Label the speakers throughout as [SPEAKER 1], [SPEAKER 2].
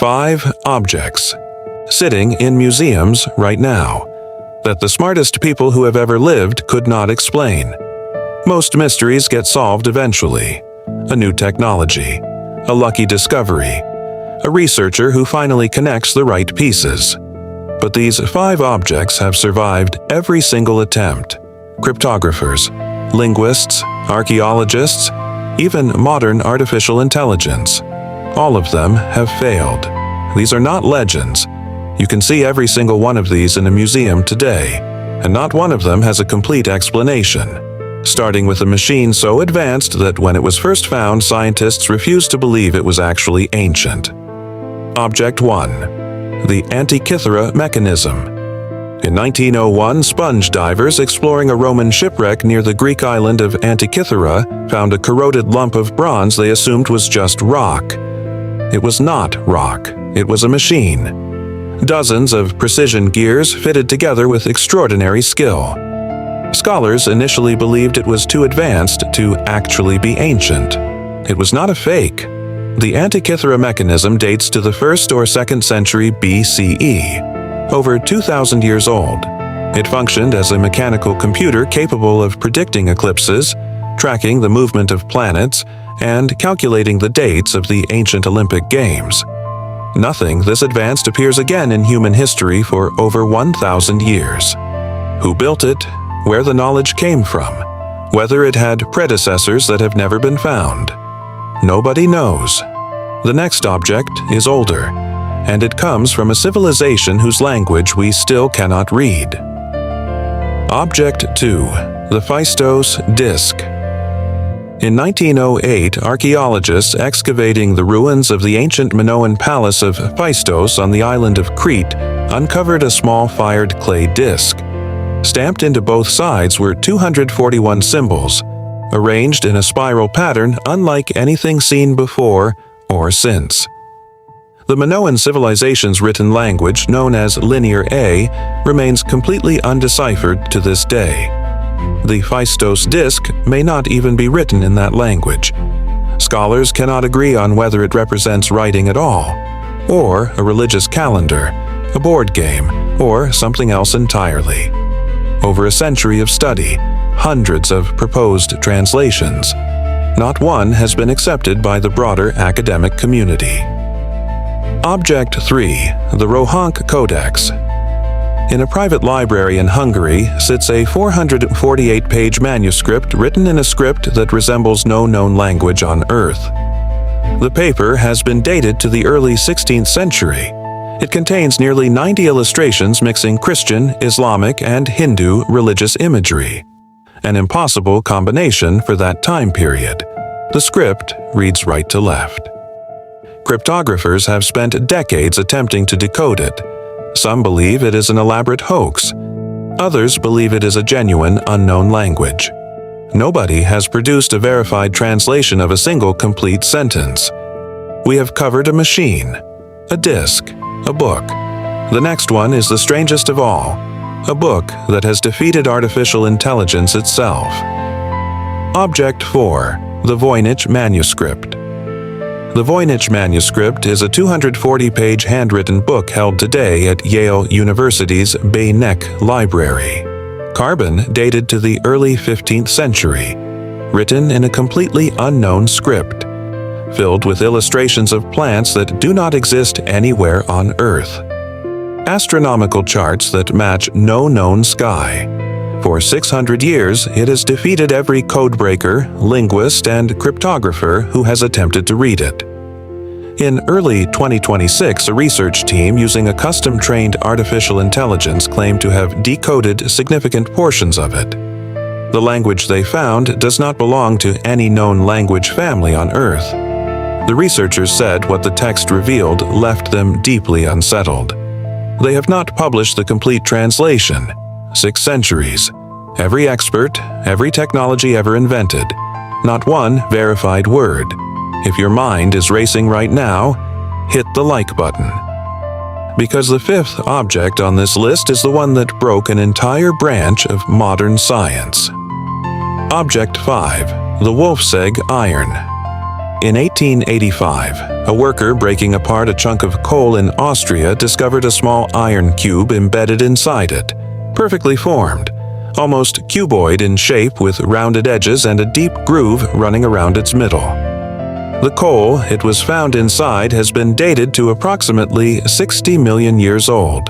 [SPEAKER 1] 5 objects sitting in museums right now that the smartest people who have ever lived could not explain. Most mysteries get solved eventually. A new technology, a lucky discovery, a researcher who finally connects the right pieces. But these 5 objects have survived every single attempt. Cryptographers, linguists, archaeologists, even modern artificial intelligence. All of them have failed. These are not legends. You can see every single one of these in a museum today, and not one of them has a complete explanation. Starting with a machine so advanced that when it was first found, scientists refused to believe it was actually ancient. Object 1. The Antikythera Mechanism. In 1901, sponge divers exploring a Roman shipwreck near the Greek island of Antikythera found a corroded lump of bronze they assumed was just rock. It was not rock, it was a machine. Dozens of precision gears fitted together with extraordinary skill. Scholars initially believed it was too advanced to actually be ancient. It was not a fake. The Antikythera mechanism dates to the 1st or 2nd century BCE, over 2,000 years old. It functioned as a mechanical computer capable of predicting eclipses, tracking the movement of planets, and calculating the dates of the ancient Olympic Games. Nothing this advanced appears again in human history for over 1,000 years. Who built it? Where the knowledge came from? Whether it had predecessors that have never been found? Nobody knows. The next object is older, and it comes from a civilization whose language we still cannot read. Object 2. The Phaistos Disc. In 1908, archaeologists excavating the ruins of the ancient Minoan palace of Phaistos on the island of Crete uncovered a small fired clay disc. Stamped into both sides were 241 symbols, arranged in a spiral pattern unlike anything seen before or since. The Minoan civilization's written language, known as Linear A, remains completely undeciphered to this day. The Phaistos Disc may not even be written in that language. Scholars cannot agree on whether it represents writing at all, or a religious calendar, a board game, or something else entirely. Over a century of study, hundreds of proposed translations. Not one has been accepted by the broader academic community. Object 3. The Rohonc Codex. In a private library in Hungary sits a 448-page manuscript written in a script that resembles no known language on Earth. The paper has been dated to the early 16th century. It contains nearly 90 illustrations mixing Christian, Islamic, and Hindu religious imagery. An impossible combination for that time period. The script reads right to left. Cryptographers have spent decades attempting to decode it. Some believe it is an elaborate hoax. Others believe it is a genuine, unknown language. Nobody has produced a verified translation of a single complete sentence. We have covered a machine, a disc, a book. The next one is the strangest of all, a book that has defeated artificial intelligence itself. Object 4. The Voynich Manuscript. The Voynich Manuscript is a 240-page handwritten book held today at Yale University's Voynich Library. Carbon dated to the early 15th century, written in a completely unknown script, filled with illustrations of plants that do not exist anywhere on Earth. Astronomical charts that match no known sky. For 600 years, it has defeated every codebreaker, linguist, and cryptographer who has attempted to read it. In early 2026, a research team using a custom-trained artificial intelligence claimed to have decoded significant portions of it. The language they found does not belong to any known language family on Earth. The researchers said what the text revealed left them deeply unsettled. They have not published the complete translation. 6 centuries. Every expert, every technology ever invented. Not one verified word. If your mind is racing right now, hit the like button. Because the 5th object on this list is the one that broke an entire branch of modern science. Object 5. The Wolfsegg Iron. In 1885, a worker breaking apart a chunk of coal in Austria discovered a small iron cube embedded inside it, perfectly formed, almost cuboid in shape with rounded edges and a deep groove running around its middle. The coal it was found inside has been dated to approximately 60 million years old.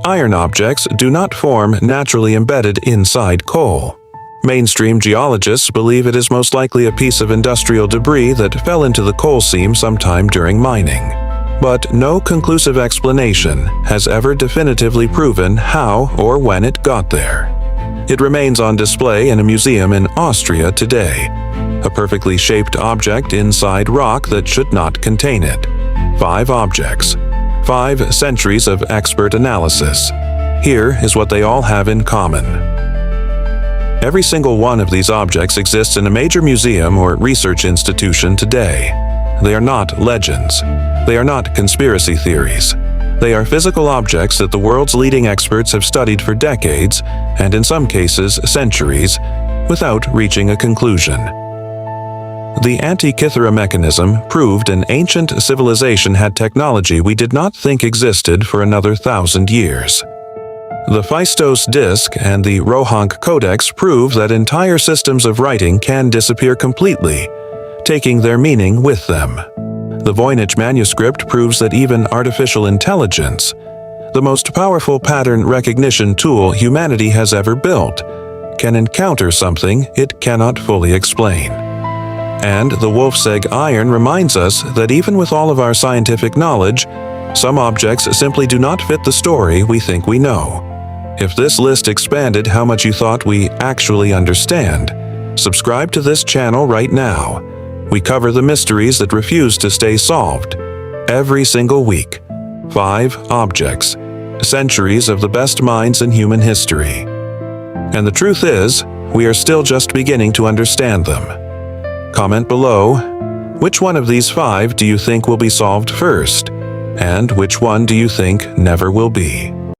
[SPEAKER 1] Iron objects do not form naturally embedded inside coal. Mainstream geologists believe it is most likely a piece of industrial debris that fell into the coal seam sometime during mining. But no conclusive explanation has ever definitively proven how or when it got there. It remains on display in a museum in Austria today, a perfectly shaped object inside rock that should not contain it. 5 objects, 5 centuries of expert analysis. Here is what they all have in common. Every single one of these objects exists in a major museum or research institution today. They are not legends. They are not conspiracy theories. They are physical objects that the world's leading experts have studied for decades, and in some cases centuries, without reaching a conclusion. The Antikythera Mechanism proved an ancient civilization had technology we did not think existed for another 1,000 years. The Phaistos Disc and the Rohonc Codex prove that entire systems of writing can disappear completely, taking their meaning with them. The Voynich Manuscript proves that even artificial intelligence, the most powerful pattern recognition tool humanity has ever built, can encounter something it cannot fully explain. And the Wolfsegg Iron reminds us that even with all of our scientific knowledge, some objects simply do not fit the story we think we know. If this list expanded how much you thought we actually understand, subscribe to this channel right now. We cover the mysteries that refuse to stay solved. Every single week. 5 objects. Centuries of the best minds in human history. And the truth is, we are still just beginning to understand them. Comment below, which one of these 5 do you think will be solved first? And which one do you think never will be?